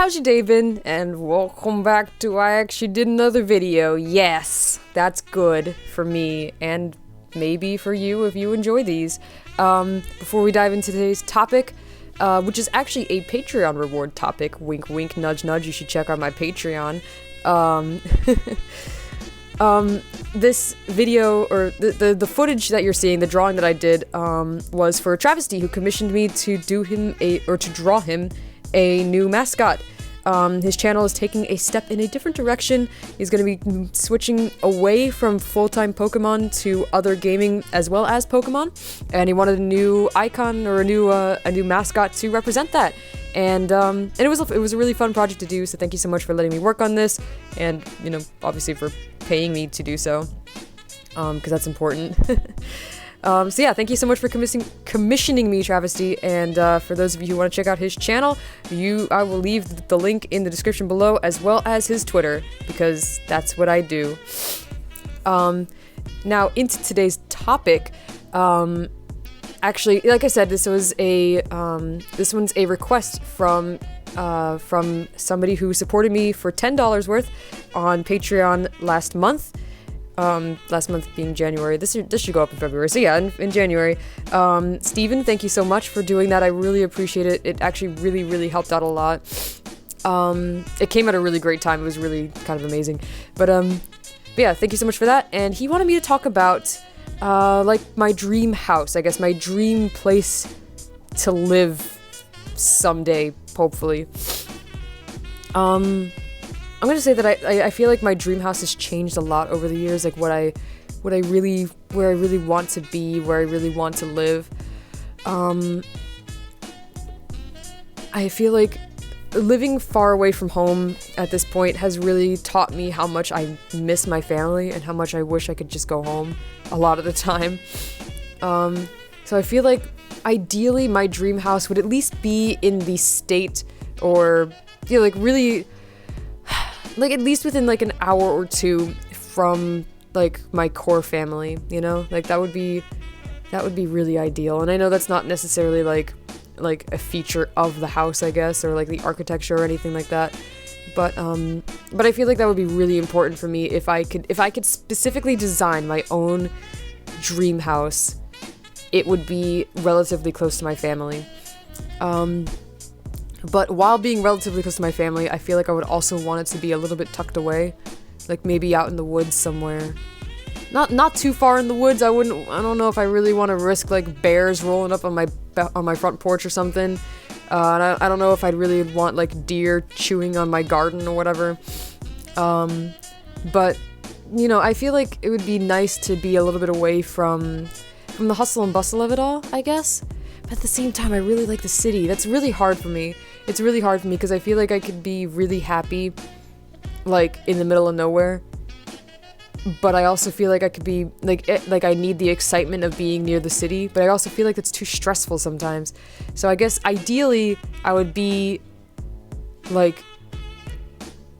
how's your day been? And welcome back to I actually did another video. Yes, that's good for me and maybe for you if you enjoy these. Before we dive into today's topic, which is actually a Patreon reward topic, wink wink, nudge nudge, you should check out my Patreon. This video, or the footage that you're seeing, the drawing that I did, was for Travesty, who commissioned me to draw him a new mascot. His channel is taking a step in a different direction. He's going to be switching away from full-time Pokemon to other gaming as well as Pokemon, and he wanted a new icon or a new mascot to represent that. And it was a really fun project to do. So thank you so much for letting me work on this, and obviously for paying me to do so, because that's important. So yeah, thank you so much for commissioning me, Travesty, and for those of you who want to check out his channel, I will leave the link in the description below, as well as his Twitter, because that's what I do. Now, into today's topic, actually, like I said, this one's a request from somebody who supported me for $10 worth on Patreon last month. Last month being January. This should go up in February. So yeah, in January. Steven, thank you so much for doing that. I really appreciate it. It actually really, really helped out a lot. It came at a really great time. It was really kind of amazing. But yeah, thank you so much for that. And he wanted me to talk about, like, my dream house, I guess, my dream place to live someday, hopefully. I'm gonna say that I feel like my dream house has changed a lot over the years, like where I really want to be, where I really want to live. I feel like living far away from home at this point has really taught me how much I miss my family and how much I wish I could just go home a lot of the time. So I feel like ideally my dream house would at least be in the state, or like really, like at least within like an hour or two from like my core family, like that would be really ideal. And I know that's not necessarily like a feature of the house, I guess, or like the architecture or anything like that, but I feel like that would be really important for me if I could specifically design my own dream house. It would be relatively close to my family. But while being relatively close to my family, I feel like I would also want it to be a little bit tucked away, like maybe out in the woods somewhere. Not too far in the woods. I don't know if I really want to risk like bears rolling up on my front porch or something. And I don't know if I'd really want like deer chewing on my garden or whatever. But I feel like it would be nice to be a little bit away from the hustle and bustle of it all, I guess. But at the same time, I really like the city. That's really hard for me. It's really hard for me because I feel like I could be really happy, like, in the middle of nowhere. But I also feel like I could be, like I need the excitement of being near the city. But I also feel like that's too stressful sometimes. So I guess, ideally, I would be, like,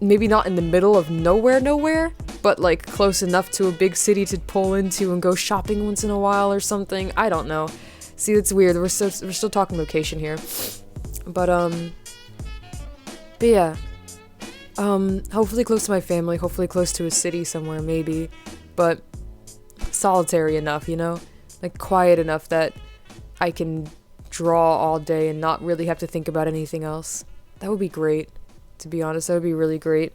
maybe not in the middle of nowhere, but, like, close enough to a big city to pull into and go shopping once in a while or something. I don't know. See, that's weird. We're still talking location here, but yeah, hopefully close to my family, hopefully close to a city somewhere, maybe, but solitary enough, like quiet enough that I can draw all day and not really have to think about anything else. That would be great, to be honest. That would be really great.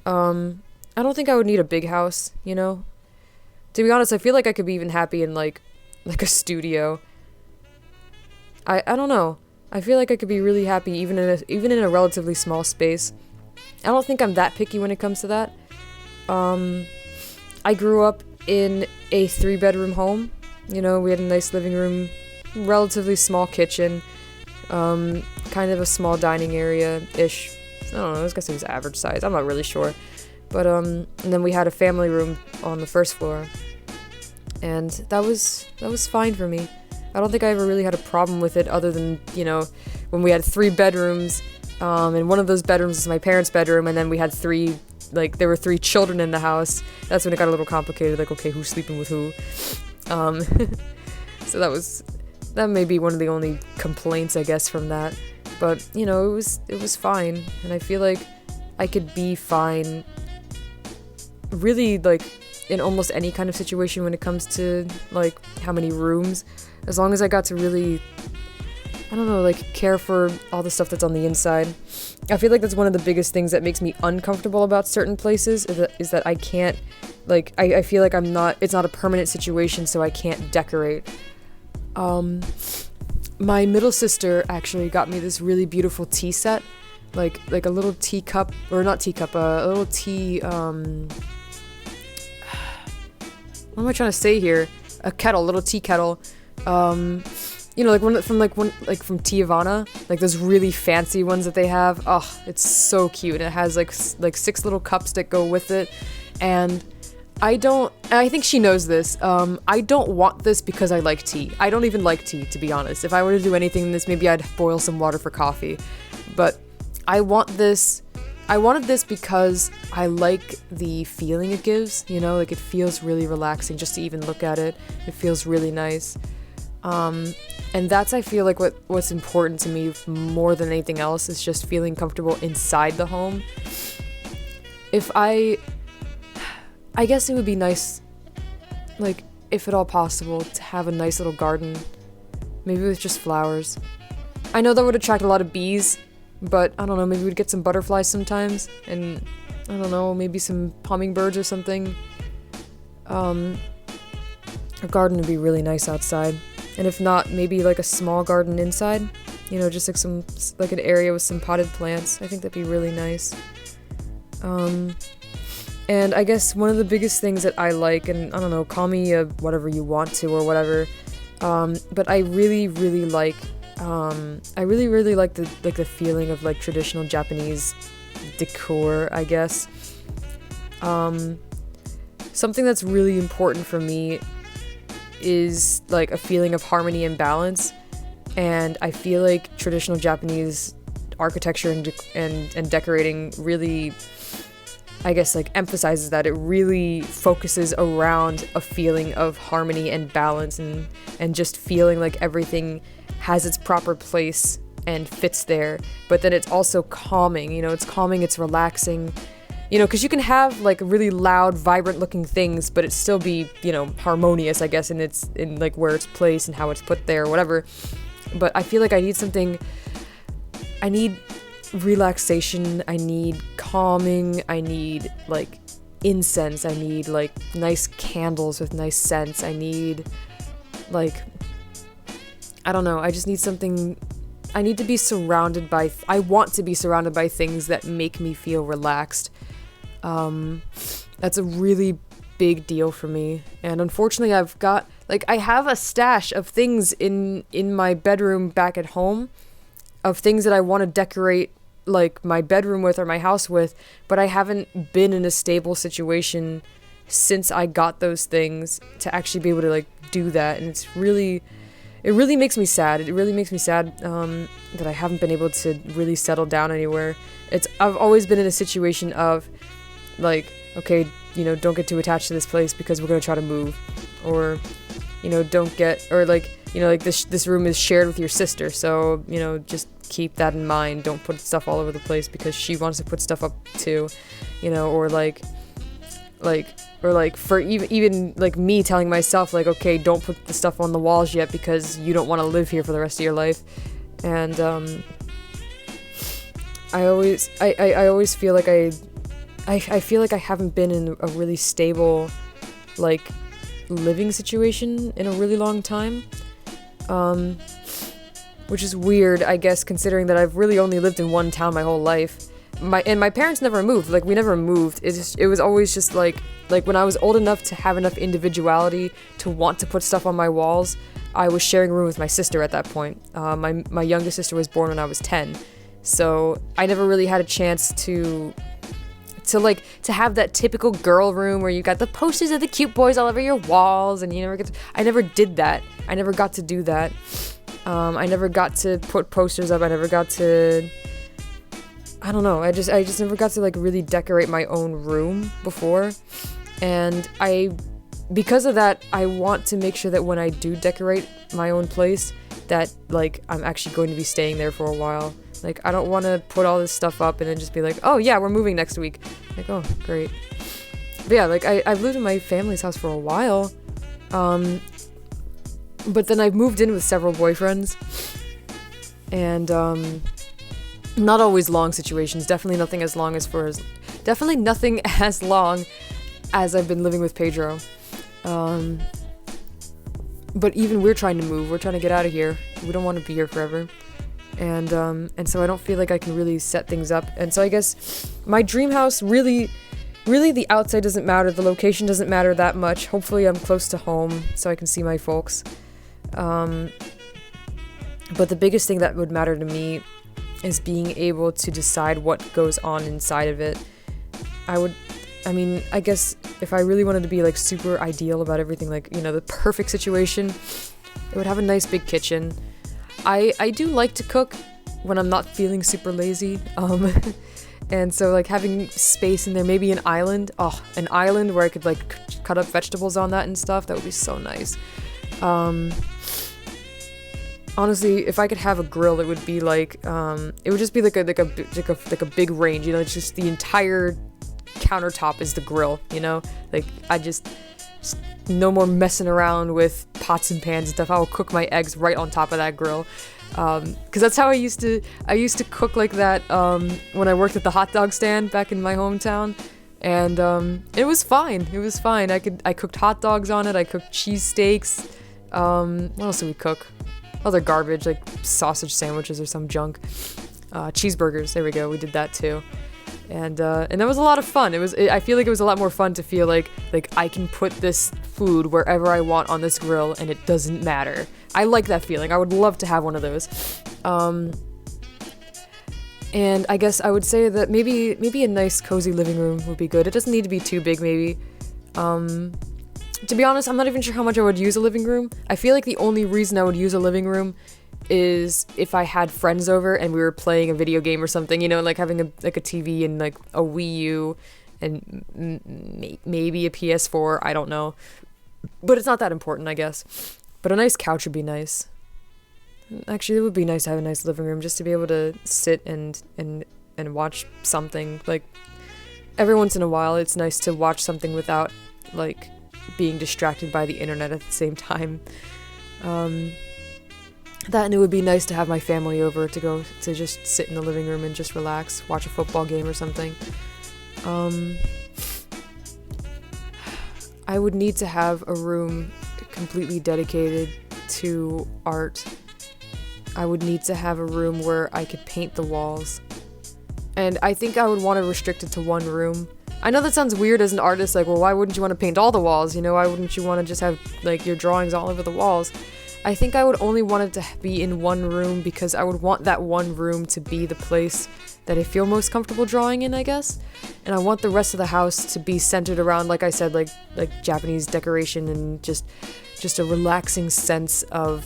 I don't think I would need a big house, To be honest, I feel like I could be even happy in like a studio. I don't know. I feel like I could be really happy even in a relatively small space. I don't think I'm that picky when it comes to that. I grew up in a 3-bedroom home. We had a nice living room, relatively small kitchen, kind of a small dining area-ish. I don't know, I guess it was average size. I'm not really sure. But and then we had a family room on the first floor. And that was fine for me. I don't think I ever really had a problem with it, other than, when we had 3 bedrooms, and one of those bedrooms is my parents' bedroom, and then we had there were 3 children in the house. That's when it got a little complicated, like, okay, who's sleeping with who? So that may be one of the only complaints, I guess, from that. But, you know, it was fine, and I feel like I could be fine really, like, in almost any kind of situation when it comes to, like, how many rooms, as long as I got to really, I don't know, like, care for all the stuff that's on the inside. I feel like that's one of the biggest things that makes me uncomfortable about certain places, is that I can't, like, I feel like it's not a permanent situation, so I can't decorate. My middle sister actually got me this really beautiful tea set, like a little teacup, or not teacup, a little tea, what am I trying to say here? A kettle, little tea kettle. You know, like one from Tiavana, like those really fancy ones that they have. Oh, it's so cute. And it has like 6 little cups that go with it. And I think she knows this. I don't want this because I like tea. I don't even like tea, to be honest. If I were to do anything in this, maybe I'd boil some water for coffee. But I wanted this because I like the feeling it gives, you know, like it feels really relaxing just to even look at it. It feels really nice. And that's, I feel like what's important to me more than anything else is just feeling comfortable inside the home. I guess it would be nice, like, if at all possible, to have a nice little garden, maybe with just flowers. I know that would attract a lot of bees, but I don't know, maybe we'd get some butterflies sometimes, and I don't know, maybe some hummingbirds or something. A garden would be really nice outside, and if not, maybe like a small garden inside, you know, just like an area with some potted plants. I think that'd be really nice. And I guess one of the biggest things that I like, and I don't know, call me whatever you want to or whatever, but I really, really like the feeling of like traditional Japanese decor, I guess. Something that's really important for me is like a feeling of harmony and balance, and I feel like traditional Japanese architecture and decorating really, I guess, like emphasizes that. It really focuses around a feeling of harmony and balance, and just feeling like everything has its proper place and fits there, but then it's also calming, you know, it's relaxing, you know, because you can have like really loud, vibrant looking things, but it still be, you know, harmonious, I guess, in like where it's placed and how it's put there, or whatever. But I feel like I need relaxation, I need calming, I need like incense, I need like nice candles with nice scents, I need like, I don't know, I just need something. I need to be surrounded by, I want to be surrounded by things that make me feel relaxed. That's a really big deal for me. And unfortunately I have a stash of things in my bedroom back at home, of things that I want to decorate like my bedroom with or my house with, but I haven't been in a stable situation since I got those things to actually be able to like do that. And it really makes me sad. It really makes me sad that I haven't been able to really settle down anywhere. I've always been in a situation of like, okay, you know, don't get too attached to this place because we're gonna try to move, or, you know, like, you know, like this room is shared with your sister, so, you know, just keep that in mind. Don't put stuff all over the place because she wants to put stuff up too, you know, or for even like me telling myself like, okay, don't put the stuff on the walls yet because you don't want to live here for the rest of your life. And I always feel like I feel like I haven't been in a really stable like living situation in a really long time, which is weird, I guess, considering that I've really only lived in one town my whole life. My parents never moved. Like, we never moved. It was always just like when I was old enough to have enough individuality to want to put stuff on my walls, I was sharing a room with my sister at that point. My youngest sister was born when I was 10, so I never really had a chance to have that typical girl room where you got the posters of the cute boys all over your walls, and I never did that. I never got to do that. I never got to put posters up. I never got to, I don't know, I just never got to like really decorate my own room before. And because of that, I want to make sure that when I do decorate my own place, that like I'm actually going to be staying there for a while. Like, I don't want to put all this stuff up and then just be like, oh yeah, we're moving next week. Like, oh, great. But yeah, like, I've lived in my family's house for a while. But then I've moved in with several boyfriends. And, not always long situations. Definitely nothing as long as I've been living with Pedro. But even we're trying to move. We're trying to get out of here. We don't want to be here forever. And so I don't feel like I can really set things up. And so I guess my dream house really the outside doesn't matter. The location doesn't matter that much. Hopefully I'm close to home so I can see my folks. But the biggest thing that would matter to me is being able to decide what goes on inside of it. I guess if I really wanted to be like super ideal about everything, like, you know, the perfect situation, it would have a nice big kitchen. I do like to cook when I'm not feeling super lazy. And so like having space in there, maybe an island where I could like cut up vegetables on that and stuff, that would be so nice. Honestly, if I could have a grill, it would be like, it would just be like a big range, you know, it's just the entire countertop is the grill, you know, like I just no more messing around with pots and pans and stuff. I will cook my eggs right on top of that grill, because that's how I used to cook like that when I worked at the hot dog stand back in my hometown, and it was fine. I cooked hot dogs on it. I cooked cheesesteaks. What else did we cook? Other garbage like sausage sandwiches or some junk. Cheeseburgers. There we go. We did that too. And that was a lot of fun. I feel like it was a lot more fun to feel like I can put this food wherever I want on this grill and it doesn't matter. I like that feeling. I would love to have one of those. And I guess I would say that maybe a nice cozy living room would be good. It doesn't need to be too big, maybe. To be honest, I'm not even sure how much I would use a living room. I feel like the only reason I would use a living room is if I had friends over and we were playing a video game or something, you know, like having a TV and like a Wii U and maybe a PS4, I don't know. But it's not that important, I guess. But a nice couch would be nice. Actually, it would be nice to have a nice living room just to be able to sit and watch something. Like, every once in a while, it's nice to watch something without, like, being distracted by the internet at the same time. That, and it would be nice to have my family over to just sit in the living room and just relax, watch a football game or something. I would need to have a room completely dedicated to art. I would need to have a room where I could paint the walls. And I think I would want to restrict it to one room. I know that sounds weird as an artist, like, well, why wouldn't you want to paint all the walls? You know, why wouldn't you want to just have, like, your drawings all over the walls? I think I would only want it to be in one room because I would want that one room to be the place that I feel most comfortable drawing in, I guess. And I want the rest of the house to be centered around, like I said, like Japanese decoration and just a relaxing sense of,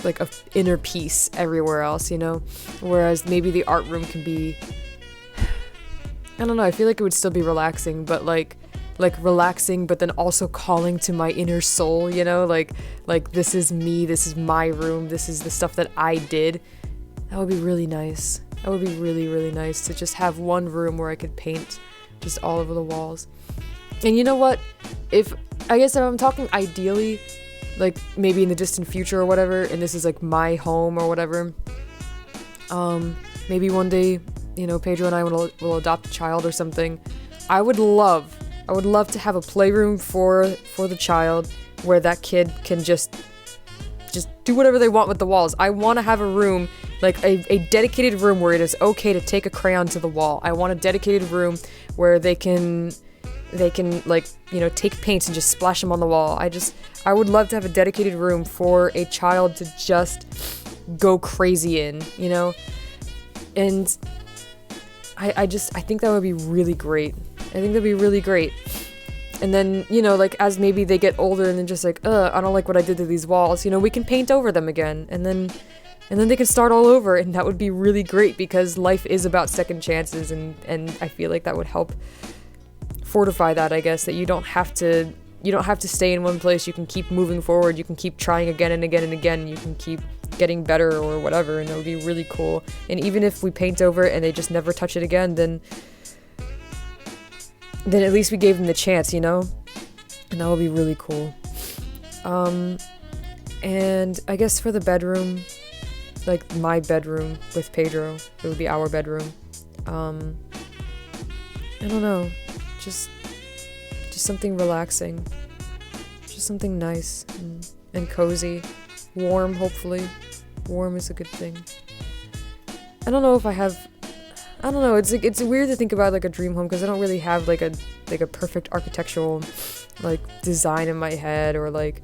like, of inner peace everywhere else, you know? Whereas maybe the art room can be, I don't know, I feel like it would still be relaxing, but like relaxing, but then also calling to my inner soul, you know, like this is me, this is my room, this is the stuff that I did. That would be really nice. That would be really, really nice to just have one room where I could paint just all over the walls. And you know what? If I'm talking ideally, like maybe in the distant future or whatever, and this is like my home or whatever, maybe one day, you know, Pedro and I will adopt a child or something. I would love to have a playroom for the child where that kid can just do whatever they want with the walls. I want to have a room, like a dedicated room where it is okay to take a crayon to the wall. I want a dedicated room where they can like, you know, take paints and just splash them on the wall. I would love to have a dedicated room for a child to just go crazy in, you know? And I think that would be really great. I think that'd be really great. And then, you know, like, as maybe they get older and then just like, I don't like what I did to these walls, you know, we can paint over them again. And then they can start all over, and that would be really great because life is about second chances, and I feel like that would help fortify that, I guess, that you don't have to stay in one place. You can keep moving forward. You can keep trying again and again and again. You can keep getting better or whatever, and it would be really cool. And even if we paint over it and they just never touch it again, then at least we gave them the chance, you know? And that would be really cool. And I guess for the bedroom, like my bedroom with Pedro, it would be our bedroom. I don't know, just something relaxing, just something nice and cozy, warm, hopefully. Warm is a good thing. I don't know if I have, I don't know, it's like, it's weird to think about like a dream home because I don't really have like a perfect architectural like design in my head, or like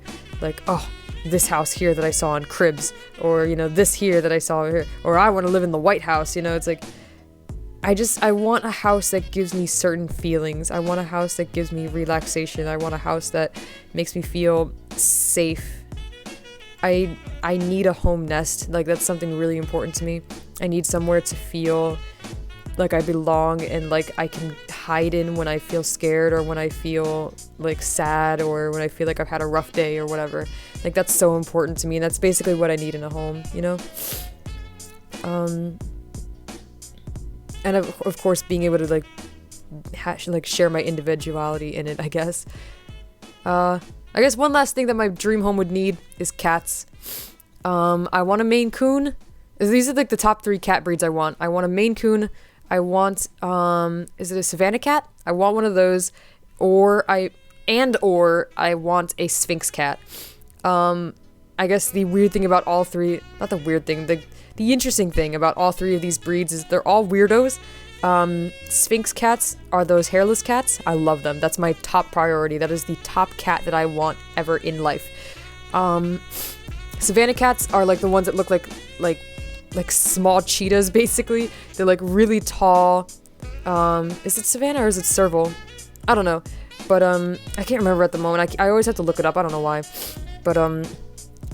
oh, this house here that I saw in Cribs, or you know, this here that I saw here, or I want to live in the White House, you know. It's like I want a house that gives me certain feelings. I want a house that gives me relaxation. I want a house that makes me feel safe. I need a home nest. Like, that's something really important to me. I need somewhere to feel like I belong and like I can hide in when I feel scared, or when I feel like sad, or when I feel like I've had a rough day or whatever. Like, that's so important to me, and that's basically what I need in a home, you know? And of course, being able to like share my individuality in it, I guess. I guess one last thing that my dream home would need is cats. I want a Maine Coon. These are like the top 3 cat breeds I want. I want a Maine Coon. I want, is it a Savannah cat? I want one of those. Or I want a Sphynx cat. I guess the weird thing about all 3, not the weird thing, the interesting thing about all 3 of these breeds is they're all weirdos. Sphynx cats are those hairless cats. I love them. That's my top priority. That is the top cat that I want ever in life. Savannah cats are like the ones that look like small cheetahs, basically. They're like really tall. Is it Savannah or is it Serval? I don't know. But I can't remember at the moment. I always have to look it up. I don't know why. But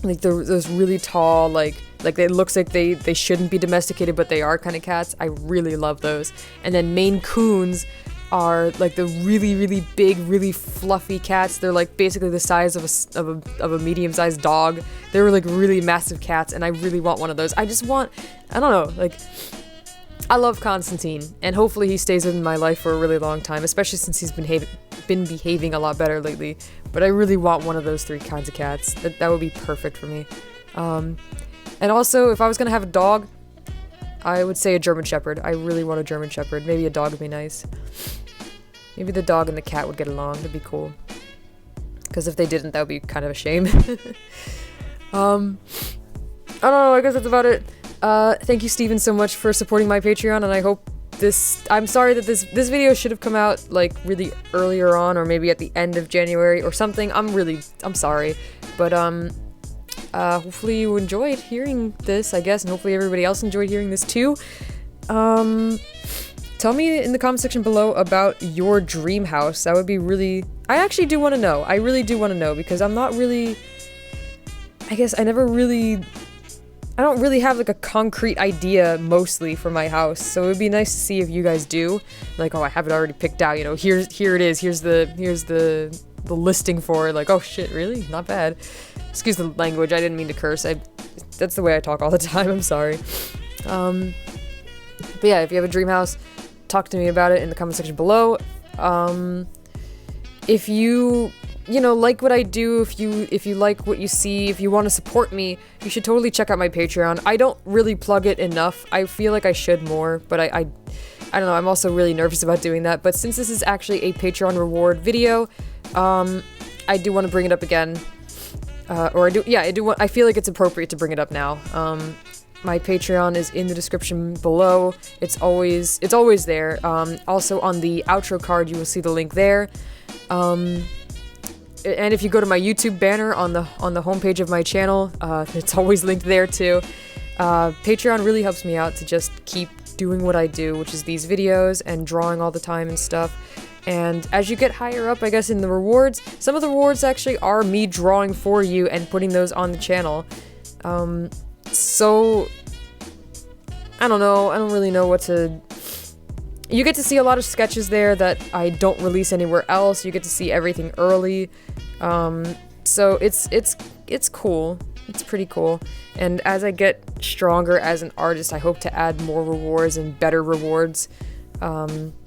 like those really tall, like it looks like they shouldn't be domesticated, but they are kind of cats. I really love those. And then Maine Coons are like the really, really big, really fluffy cats. They're like basically the size of a medium-sized dog. They're like really massive cats, and I really want one of those. I just want, I don't know, like, I love Constantine, and hopefully he stays in my life for a really long time, especially since he's been behaving a lot better lately. But I really want one of those 3 kinds of cats. That would be perfect for me. And also, if I was gonna have a dog, I would say a German Shepherd. I really want a German Shepherd. Maybe a dog would be nice. Maybe the dog and the cat would get along. That'd be cool. Because if they didn't, that would be kind of a shame. I don't know, I guess that's about it. Thank you, Steven, so much for supporting my Patreon, and I hope I'm sorry that this video should have come out, like, really earlier on, or maybe at the end of January or something. I'm sorry. But, hopefully you enjoyed hearing this, I guess, and hopefully everybody else enjoyed hearing this too. Tell me in the comment section below about your dream house. That would be really... I actually do want to know. I really do want to know, because I'm not really... I guess I don't really have like a concrete idea mostly for my house, so it would be nice to see if you guys do. Like, oh, I have it already picked out, you know, here it is, here's the listing for it. Like, oh shit, really? Not bad. Excuse the language, I didn't mean to curse. That's the way I talk all the time, I'm sorry. But yeah, if you have a dream house, talk to me about it in the comment section below. If you like what I do, if you like what you see, if you want to support me, you should totally check out my Patreon. I don't really plug it enough. I feel like I should more, but I don't know, I'm also really nervous about doing that. But since this is actually a Patreon reward video, I do want to bring it up again. I feel like it's appropriate to bring it up now. My Patreon is in the description below. It's always there. Also on the outro card, you will see the link there. And if you go to my YouTube banner on the homepage of my channel, it's always linked there too. Patreon really helps me out to just keep doing what I do, which is these videos and drawing all the time and stuff. And as you get higher up, I guess, in the rewards, some of the rewards actually are me drawing for you and putting those on the channel. So, I don't know, I don't really know what to... You get to see a lot of sketches there that I don't release anywhere else. You get to see everything early. So it's cool. It's pretty cool. And as I get stronger as an artist, I hope to add more rewards and better rewards onto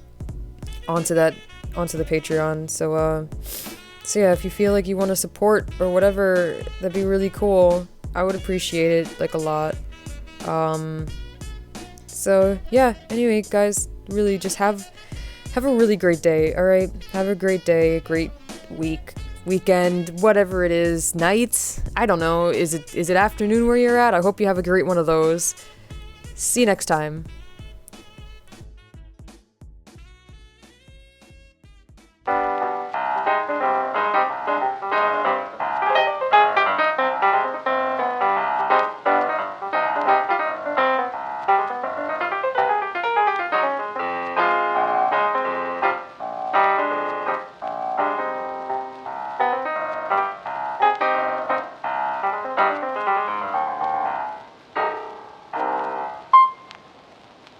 the Patreon. So yeah, if you feel like you want to support or whatever, that'd be really cool. I would appreciate it like a lot. So yeah, anyway, guys, really just have a really great day, all right? Have a great day, a great weekend, whatever it is, night, I don't know, is it afternoon where you're at? I hope you have a great one of those. See you next time.